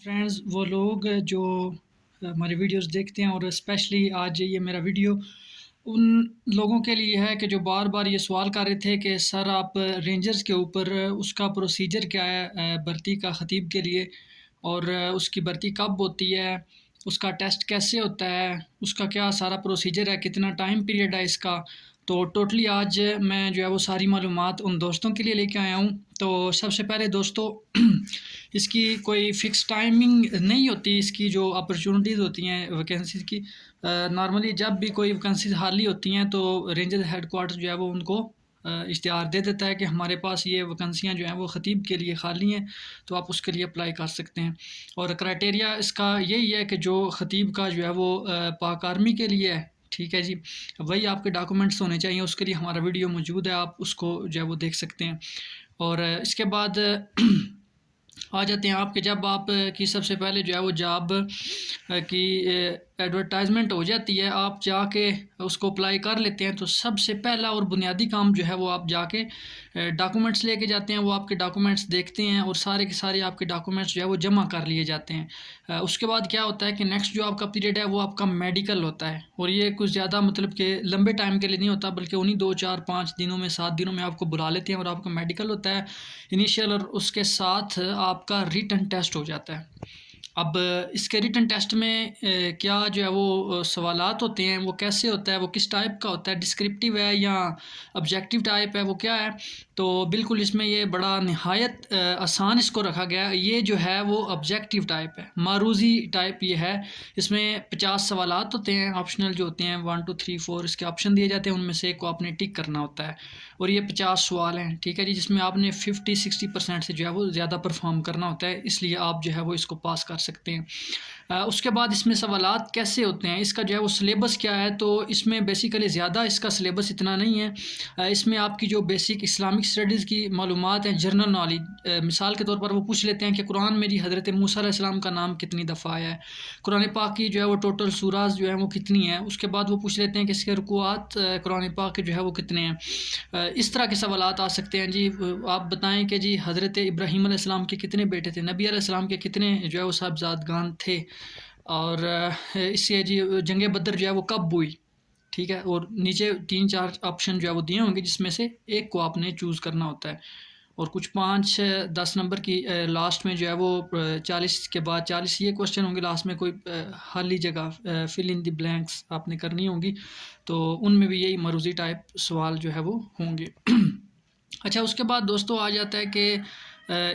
Friends वो लोग जो हमारे वीडियोस देखते हैं और स्पेशली आज ये मेरा वीडियो उन लोगों के लिए है कि जो बार बार ये सवाल कर रहे थे कि सर आप रेंजर्स के ऊपर उसका प्रोसीजर क्या है भर्ती का ख़तीब के लिए और उसकी भर्ती कब होती है, उसका टेस्ट कैसे होता है, उसका क्या सारा प्रोसीजर है, कितना टाइम पीरियड है इसका। तो टोटली आज मैं जो है वो सारी मालूमात उन दोस्तों के लिए लेके आया हूँ। तो सबसे पहले दोस्तों इसकी कोई फ़िक्स टाइमिंग नहीं होती, इसकी जो अपॉर्चुनिटीज़ होती हैं वैकेंसीज़ की। नॉर्मली जब भी कोई वैकेंसीज़ खाली होती हैं तो रेंजर हेडक्वार्टर जो है वो उनको इश्तिहार दे देता है कि हमारे पास ये वैकेंसियाँ जो हैं वो ख़तीब के लिए खाली हैं, तो आप उसके लिए अप्लाई कर सकते हैं। और क्राइटेरिया इसका यही है कि जो ख़तीब का जो है वो पाक आर्मी के लिए है, ठीक है जी। वही आपके डॉक्यूमेंट्स होने चाहिए, उसके लिए हमारा वीडियो मौजूद है, आप उसको जो है वो देख सकते हैं। और इसके बाद आ जाते हैं आपके, जब आप की सबसे पहले जो है वो जॉब की एडवर्टाइजमेंट हो जाती है, आप जाके उसको अप्लाई कर लेते हैं, तो सबसे पहला और बुनियादी काम जो है वो आप जाके डॉक्यूमेंट्स लेके जाते हैं। वो आपके डॉक्यूमेंट्स देखते हैं और सारे के सारे आपके डॉक्यूमेंट्स जो है वो जमा कर लिए जाते हैं। उसके बाद क्या होता है कि नेक्स्ट जो आपका पीरियड है वो आपका मेडिकल होता है, और ये कुछ ज़्यादा मतलब कि लंबे टाइम के लिए नहीं होता, बल्कि उन्हीं 2 4 5 दिनों में 7 दिनों में आपको बुला लेते हैं और आपका मेडिकल होता है इनिशियल, और उसके साथ आपका रिटन टेस्ट हो जाता है। अब इसके रिटन टेस्ट में क्या जो है वो सवालात होते हैं, वो कैसे होता है, वो किस टाइप का होता है, डिस्क्रिप्टिव है या ऑब्जेक्टिव टाइप है, वो क्या है। तो बिल्कुल इसमें ये बड़ा निहायत आसान इसको रखा गया है। ये जो है वो ऑब्जेक्टिव टाइप है, मारूजी टाइप ये है। इसमें 50 सवालात होते हैं, ऑप्शनल जो होते हैं 1 2 3 4 इसके ऑप्शन दिए जाते हैं, उनमें से एक को आपने टिक करना होता है। और ये 50 सवाल हैं, ठीक है जी, जिसमें आपने 50-60% से जो है वो ज़्यादा परफॉर्म करना होता है, इसलिए आप जो है वो इसको पास कर सकते हैं। उसके बाद इसमें सवालात कैसे होते हैं, इसका जो है वो सिलेबस क्या है। तो इसमें बेसिकली ज़्यादा इसका सिलेबस इतना नहीं है। इसमें आपकी जो बेसिक इस्लामिक स्टडीज़ की मालूमात हैं, जनरल नॉलेज, मिसाल के तौर पर वो पूछ लेते हैं कि कुरान में जी हज़रत मूसा अलैहिस्सलाम का नाम कितनी दफ़ा आया है, कुरान पाक की जो है वो टोटल सूराज जो है वो कितनी है। उसके बाद वो पूछ लेते हैं कि इसके रुकुआत कुरान पाक के जो है वो कितने हैं। इस तरह के सवालात आ सकते हैं जी। आप बताएं कि जी हज़रत इब्राहीम अलैहिस्सलाम के कितने बेटे थे, नबी अलैहिस्सलाम के कितने जो है वो साहबजादगान थे, और इससे जी जंग बदर जो है वो कब हुई, ठीक है। और नीचे 3 4 ऑप्शन जो है वो दिए होंगे, जिसमें से एक को आपने चूज़ करना होता है। और कुछ 5 10 नंबर की लास्ट में जो है वो 40 के बाद 40 ये क्वेश्चन होंगे, लास्ट में कोई खाली जगह फिल इन द ब्लैंक्स आपने करनी होंगी, तो उनमें भी यही मरूजी टाइप सवाल जो है वो होंगे। अच्छा, उसके बाद दोस्तों आ जाता है कि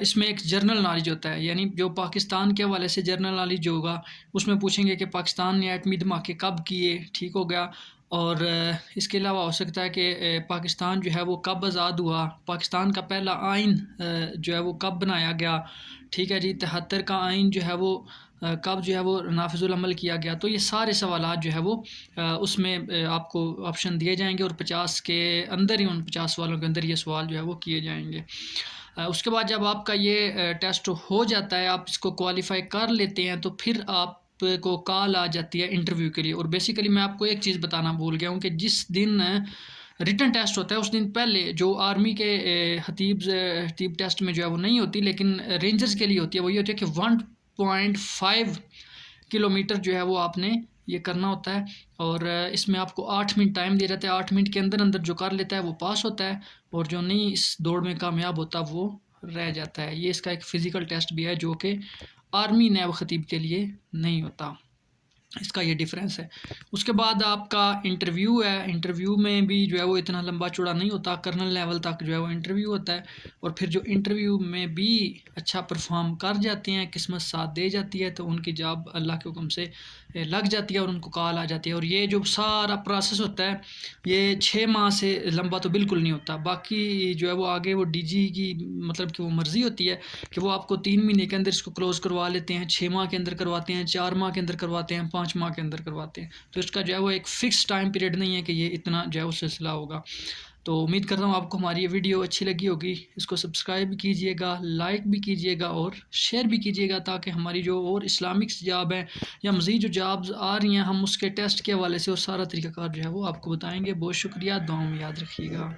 इसमें एक जर्नल नॉलेज होता है, यानी जो पाकिस्तान के हवाले से जर्नल नॉलेज जो होगा, उसमें पूछेंगे कि पाकिस्तान ने एटमी धमाके कब किए, ठीक हो गया। और इसके अलावा हो सकता है कि पाकिस्तान जो है वो कब आज़ाद हुआ, पाकिस्तान का पहला आइन जो है वो कब बनाया गया, ठीक है जी। 73 का आइन जो है वो कब जो है वो नाफिजुल अमल किया गया। तो ये सारे सवालात जो है वो उसमें आपको ऑप्शन दिए जाएंगे, और 50 के अंदर ही, उन 50 सवालों के अंदर ये सवाल जो है वो किए जाएंगे। उसके बाद जब आपका ये टेस्ट हो जाता है, आप इसको क्वालिफाई कर लेते हैं, तो फिर आप को कॉल आ जाती है इंटरव्यू के लिए। और बेसिकली मैं आपको एक चीज़ बताना भूल गया हूँ कि जिस दिन रिटन टेस्ट होता है उस दिन पहले जो आर्मी के हतीब टेस्ट में जो है वो नहीं होती, लेकिन रेंजर्स के लिए होती है, वो ये होती है कि 1.5 किलोमीटर जो है वो आपने ये करना होता है। और इसमें आपको 8 मिनट टाइम दिया जाता है, 8 मिनट के अंदर अंदर जो कर लेता है वो पास होता है, और जो नहीं इस दौड़ में कामयाब होता वो रह जाता है। ये इसका एक फ़िज़िकल टेस्ट भी है जो कि आर्मी नैब ख़तीब के लिए नहीं होता, इसका ये डिफरेंस है। उसके बाद आपका इंटरव्यू है, इंटरव्यू में भी जो है वो इतना लंबा चौड़ा नहीं होता, कर्नल लेवल तक जो है वो इंटरव्यू होता है। और फिर जो इंटरव्यू में भी अच्छा परफॉर्म कर जाते हैं, किस्मत साथ दे जाती है, तो उनकी जॉब अल्लाह के हुक्म से लग जाती है और उनको कॉल आ जाती है। और ये जो सारा प्रोसेस होता है ये 6 माह से लंबा तो बिल्कुल नहीं होता। बाकी जो है वो आगे वो डीजी की मतलब कि वो मर्ज़ी होती है कि वो आपको 3 महीने के अंदर इसको क्लोज़ करवा लेते हैं, 6 माह के अंदर करवाते हैं, 4 माह के अंदर करवाते हैं, 5 माह के अंदर करवाते हैं। तो इसका जो है वो एक फ़िक्स टाइम पीरियड नहीं है कि ये इतना जो है वो सिलसिला होगा। तो उम्मीद करता हूँ आपको हमारी ये वीडियो अच्छी लगी होगी। इसको सब्सक्राइब भी कीजिएगा, लाइक भी कीजिएगा और शेयर भी कीजिएगा, ताकि हमारी जो और इस्लामिक जॉब है या मज़ीद जो जॉब्स आ रही हैं, हम उसके टेस्ट के हवाले से और सारा तरीक़ाकार जो है वो आपको बताएँगे। बहुत शुक्रिया, दुआ में याद रखिएगा।